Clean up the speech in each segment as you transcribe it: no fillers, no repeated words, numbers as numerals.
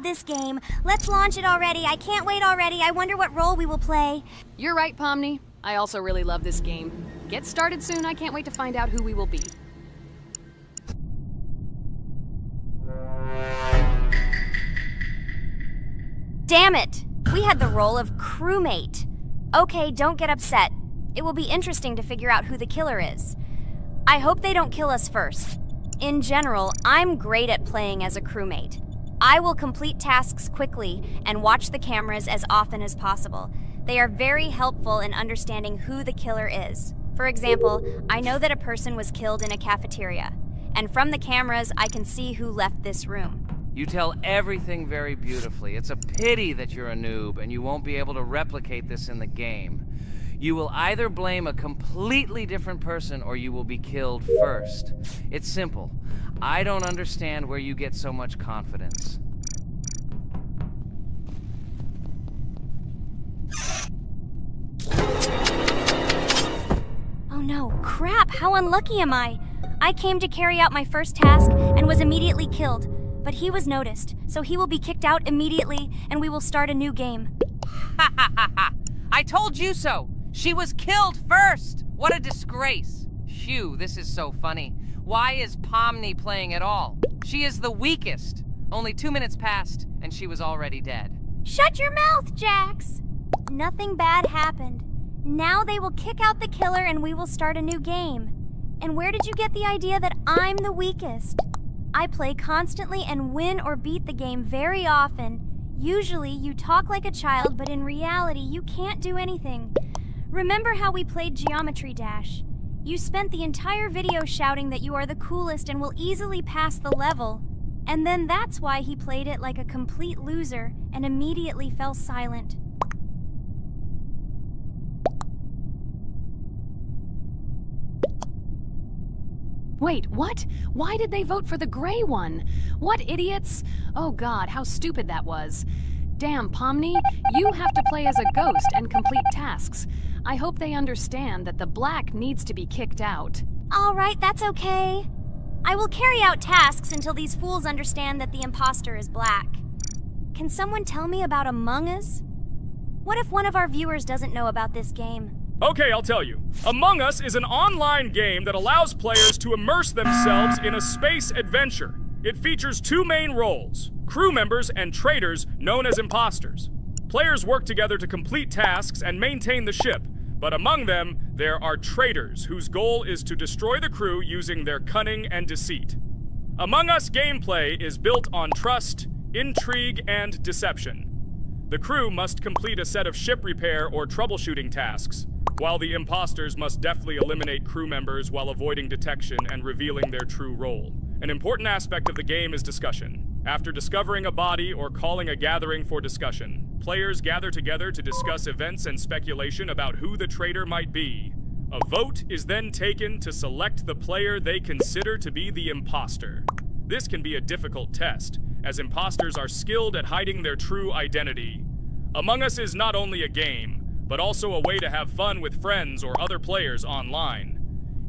this game. Let's launch it already. I can't wait already. I wonder what role we will play. You're right, Pomni. I also really love this game. Get started soon. I can't wait to find out who we will be. Damn it! We had the role of crewmate. Okay, don't get upset. It will be interesting to figure out who the killer is. I hope they don't kill us first. In general, I'm great at playing as a crewmate. I will complete tasks quickly and watch the cameras as often as possible. They are very helpful in understanding who the killer is. For example, I know that a person was killed in a cafeteria, and from the cameras, I can see who left this room. You tell everything very beautifully. It's a pity that you're a noob and you won't be able to replicate this in the game. You will either blame a completely different person or you will be killed first. It's simple. I don't understand where you get so much confidence. Oh no, crap, how unlucky am I? I came to carry out my first task and was immediately killed. But he was noticed, so he will be kicked out immediately, and we will start a new game. Ha ha ha ha! I told you so! She was killed first! What a disgrace! Phew, this is so funny. Why is Pomni playing at all? She is the weakest. Only 2 minutes passed, and she was already dead. Shut your mouth, Jax! Nothing bad happened. Now they will kick out the killer, and we will start a new game. And where did you get the idea that I'm the weakest? I play constantly and win or beat the game very often. Usually, you talk like a child, but in reality, you can't do anything. Remember how we played Geometry Dash? You spent the entire video shouting that you are the coolest and will easily pass the level. And then that's why he played it like a complete loser and immediately fell silent. Wait, what? Why did they vote for the gray one? What idiots? Oh god, how stupid that was. Damn, Pomni, you have to play as a ghost and complete tasks. I hope they understand that the black needs to be kicked out. All right, that's okay. I will carry out tasks until these fools understand that the imposter is black. Can someone tell me about Among Us? What if one of our viewers doesn't know about this game? Okay, I'll tell you. Among Us is an online game that allows players to immerse themselves in a space adventure. It features 2 main roles, crew members and traitors known as imposters. Players work together to complete tasks and maintain the ship, but among them, there are traitors whose goal is to destroy the crew using their cunning and deceit. Among Us gameplay is built on trust, intrigue, and deception. The crew must complete a set of ship repair or troubleshooting tasks, while the imposters must deftly eliminate crew members while avoiding detection and revealing their true role. An important aspect of the game is discussion. After discovering a body or calling a gathering for discussion, players gather together to discuss events and speculation about who the traitor might be. A vote is then taken to select the player they consider to be the imposter. This can be a difficult test, as imposters are skilled at hiding their true identity. Among Us is not only a game, but also a way to have fun with friends or other players online.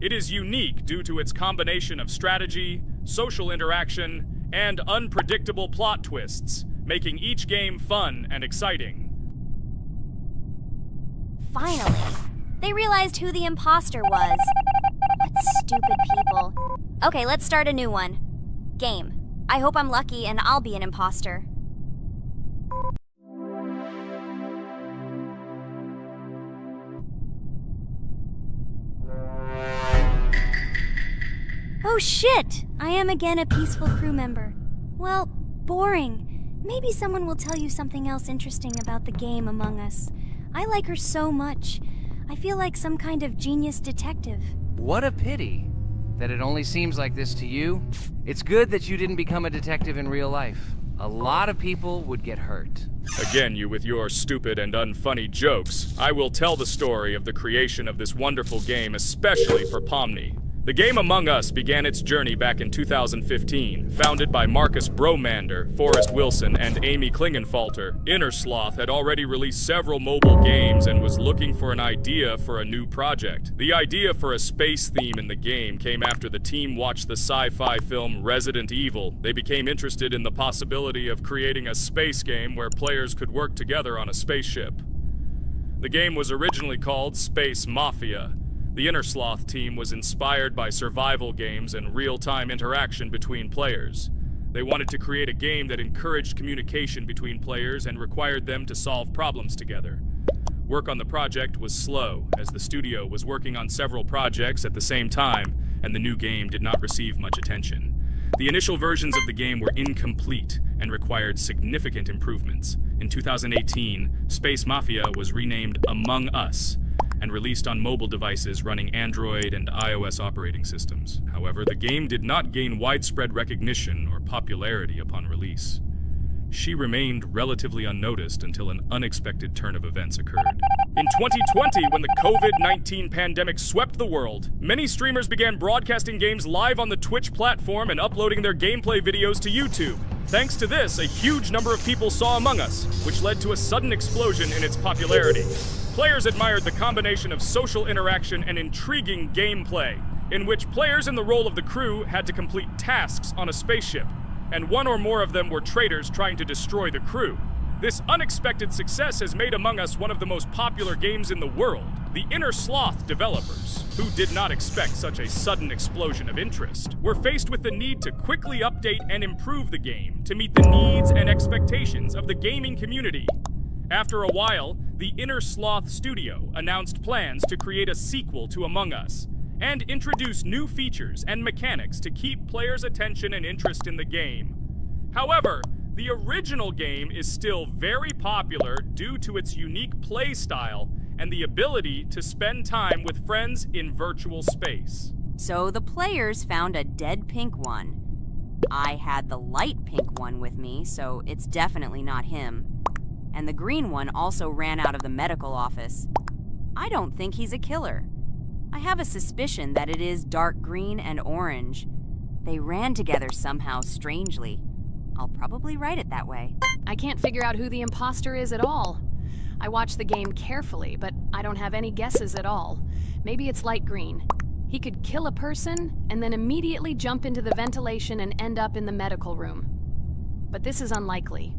It is unique due to its combination of strategy, social interaction, and unpredictable plot twists, making each game fun and exciting. Finally, they realized who the imposter was. What stupid people. Okay, let's start a new one. Game. I hope I'm lucky and I'll be an imposter. Oh shit! I am again a peaceful crew member. Well, boring. Maybe someone will tell you something else interesting about the game Among Us. I like her so much. I feel like some kind of genius detective. What a pity that it only seems like this to you. It's good that you didn't become a detective in real life. A lot of people would get hurt. Again, you with your stupid and unfunny jokes. I will tell the story of the creation of this wonderful game, especially for Pomni. The game Among Us began its journey back in 2015. Founded by Marcus Bromander, Forrest Wilson, and Amy Klingenfalter, Innersloth had already released several mobile games and was looking for an idea for a new project. The idea for a space theme in the game came after the team watched the sci-fi film Resident Evil. They became interested in the possibility of creating a space game where players could work together on a spaceship. The game was originally called Space Mafia. The Innersloth team was inspired by survival games and real-time interaction between players. They wanted to create a game that encouraged communication between players and required them to solve problems together. Work on the project was slow, as the studio was working on several projects at the same time, and the new game did not receive much attention. The initial versions of the game were incomplete and required significant improvements. In 2018, Space Mafia was renamed Among Us and released on mobile devices running Android and iOS operating systems. However, the game did not gain widespread recognition or popularity upon release. She remained relatively unnoticed until an unexpected turn of events occurred. In 2020, when the COVID-19 pandemic swept the world, many streamers began broadcasting games live on the Twitch platform and uploading their gameplay videos to YouTube. Thanks to this, a huge number of people saw Among Us, which led to a sudden explosion in its popularity. Players admired the combination of social interaction and intriguing gameplay, in which players in the role of the crew had to complete tasks on a spaceship, and one or more of them were traitors trying to destroy the crew. This unexpected success has made Among Us one of the most popular games in the world. The Innersloth developers, who did not expect such a sudden explosion of interest, were faced with the need to quickly update and improve the game to meet the needs and expectations of the gaming community. After a while, the Innersloth studio announced plans to create a sequel to Among Us and introduce new features and mechanics to keep players' attention and interest in the game. However, the original game is still very popular due to its unique play style and the ability to spend time with friends in virtual space. So the players found a dead pink one. I had the light pink one with me, so it's definitely not him. And the green one also ran out of the medical office. I don't think he's a killer. I have a suspicion that it is dark green and orange. They ran together somehow strangely. I'll probably write it that way. I can't figure out who the imposter is at all. I watched the game carefully, but I don't have any guesses at all. Maybe it's light green. He could kill a person and then immediately jump into the ventilation and end up in the medical room. But this is unlikely.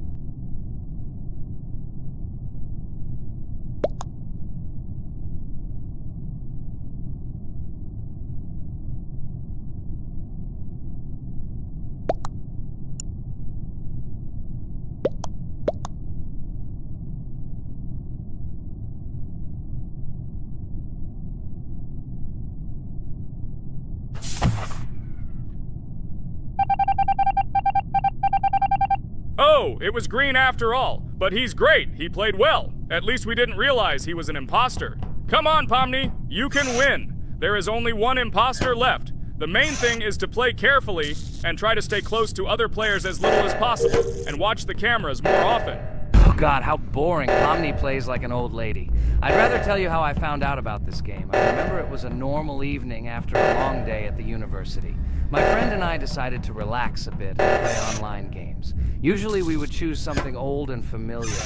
Oh, it was green after all. But he's great. He played well. At least we didn't realize he was an imposter. Come on, Pomni. You can win. There is only one imposter left. The main thing is to play carefully and try to stay close to other players as little as possible and watch the cameras more often. Oh God, how boring. Pomni plays like an old lady. I'd rather tell you how I found out about this game. I remember it was a normal evening after a long day at the university. My friend and I decided to relax a bit and play online games. Usually we would choose something old and familiar,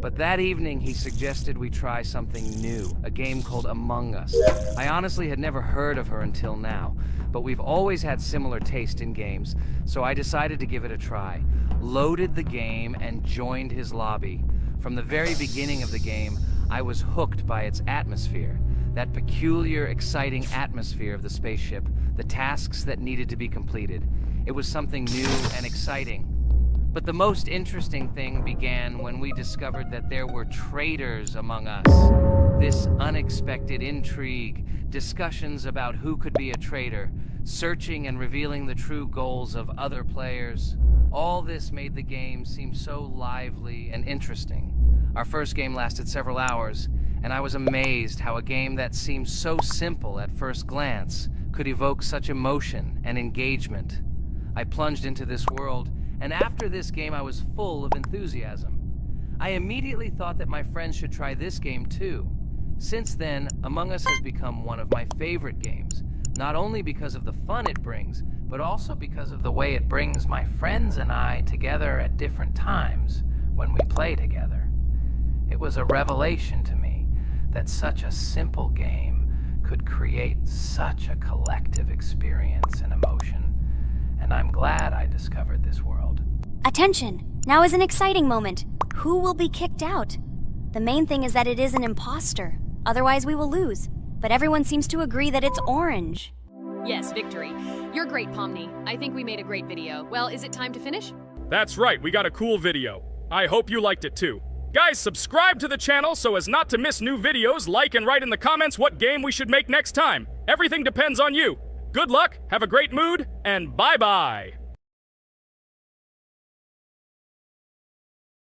but that evening he suggested we try something new, a game called Among Us. I honestly had never heard of her until now, but we've always had similar taste in games, so I decided to give it a try. Loaded the game and joined his lobby. From the very beginning of the game, I was hooked by its atmosphere. That peculiar, exciting atmosphere of the spaceship, the tasks that needed to be completed. It was something new and exciting. But the most interesting thing began when we discovered that there were traitors among us. This unexpected intrigue, discussions about who could be a traitor, searching and revealing the true goals of other players. All this made the game seem so lively and interesting. Our first game lasted several hours, and I was amazed how a game that seemed so simple at first glance could evoke such emotion and engagement. I plunged into this world, and after this game I was full of enthusiasm. I immediately thought that my friends should try this game too. Since then, Among Us has become one of my favorite games, Not only because of the fun it brings, but also because of the way it brings my friends and I together at different times when we play together. It was a revelation to me that such a simple game could create such a collective experience and emotion, and I'm glad I discovered this world. Attention! Now is an exciting moment. Who will be kicked out? The main thing is that it is an imposter. Otherwise, we will lose. But everyone seems to agree that it's orange. Yes, victory. You're great, Pomni. I think we made a great video. Well, is it time to finish? That's right, we got a cool video. I hope you liked it too. Guys, subscribe to the channel so as not to miss new videos, like and write in the comments what game we should make next time. Everything depends on you. Good luck, have a great mood, and bye-bye.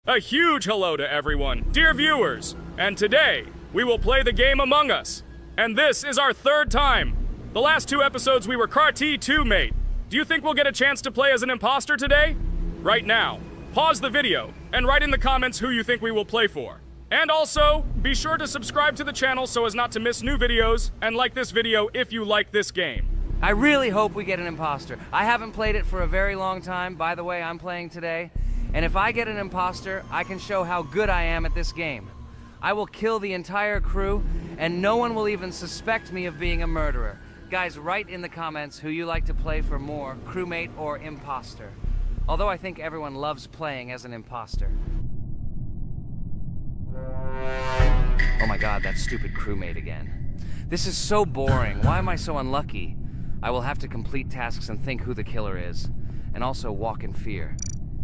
A huge hello to everyone, dear viewers. And today, we will play the game Among Us. And this is our third time. The last 2 episodes we were CAR-T 2-mate. Do you think we'll get a chance to play as an imposter today? Right now, pause the video and write in the comments who you think we will play for. And also, be sure to subscribe to the channel so as not to miss new videos, and like this video if you like this game. I really hope we get an imposter. I haven't played it for a very long time. By the way, I'm playing today. And if I get an imposter, I can show how good I am at this game. I will kill the entire crew, and no one will even suspect me of being a murderer. Guys, write in the comments who you like to play for more, crewmate or imposter. Although I think everyone loves playing as an imposter. Oh my god, that stupid crewmate again. This is so boring. Why am I so unlucky? I will have to complete tasks and think who the killer is, and also walk in fear.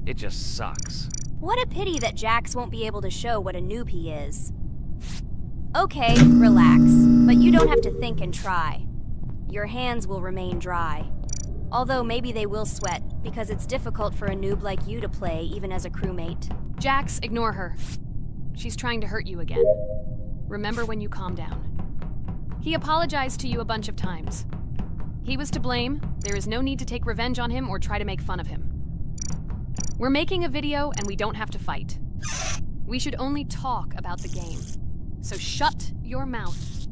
It just sucks. What a pity that Jax won't be able to show what a noob he is. Okay, relax, but you don't have to think and try. Your hands will remain dry. Although maybe they will sweat, because it's difficult for a noob like you to play even as a crewmate. Jax, ignore her. She's trying to hurt you again. Remember when you calm down. He apologized to you a bunch of times. He was to blame. There is no need to take revenge on him or try to make fun of him. We're making a video and we don't have to fight. We should only talk about the game. So shut your mouth.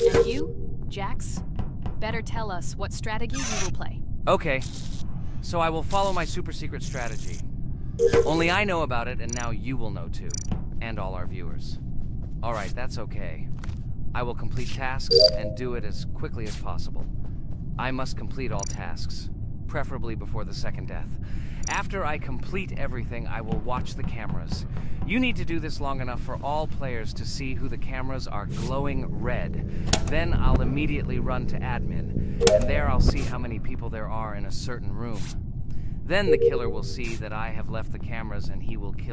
And you, Jax, better tell us what strategy you will play. Okay, so I will follow my super secret strategy. Only I know about it, and now you will know too. And all our viewers. Alright, that's okay. I will complete tasks and do it as quickly as possible. I must complete all tasks, preferably before the second death. After I complete everything, I will watch the cameras. You need to do this long enough for all players to see who the cameras are glowing red. Then I'll immediately run to admin, and there I'll see how many people there are in a certain room. Then the killer will see that I have left the cameras and he will kill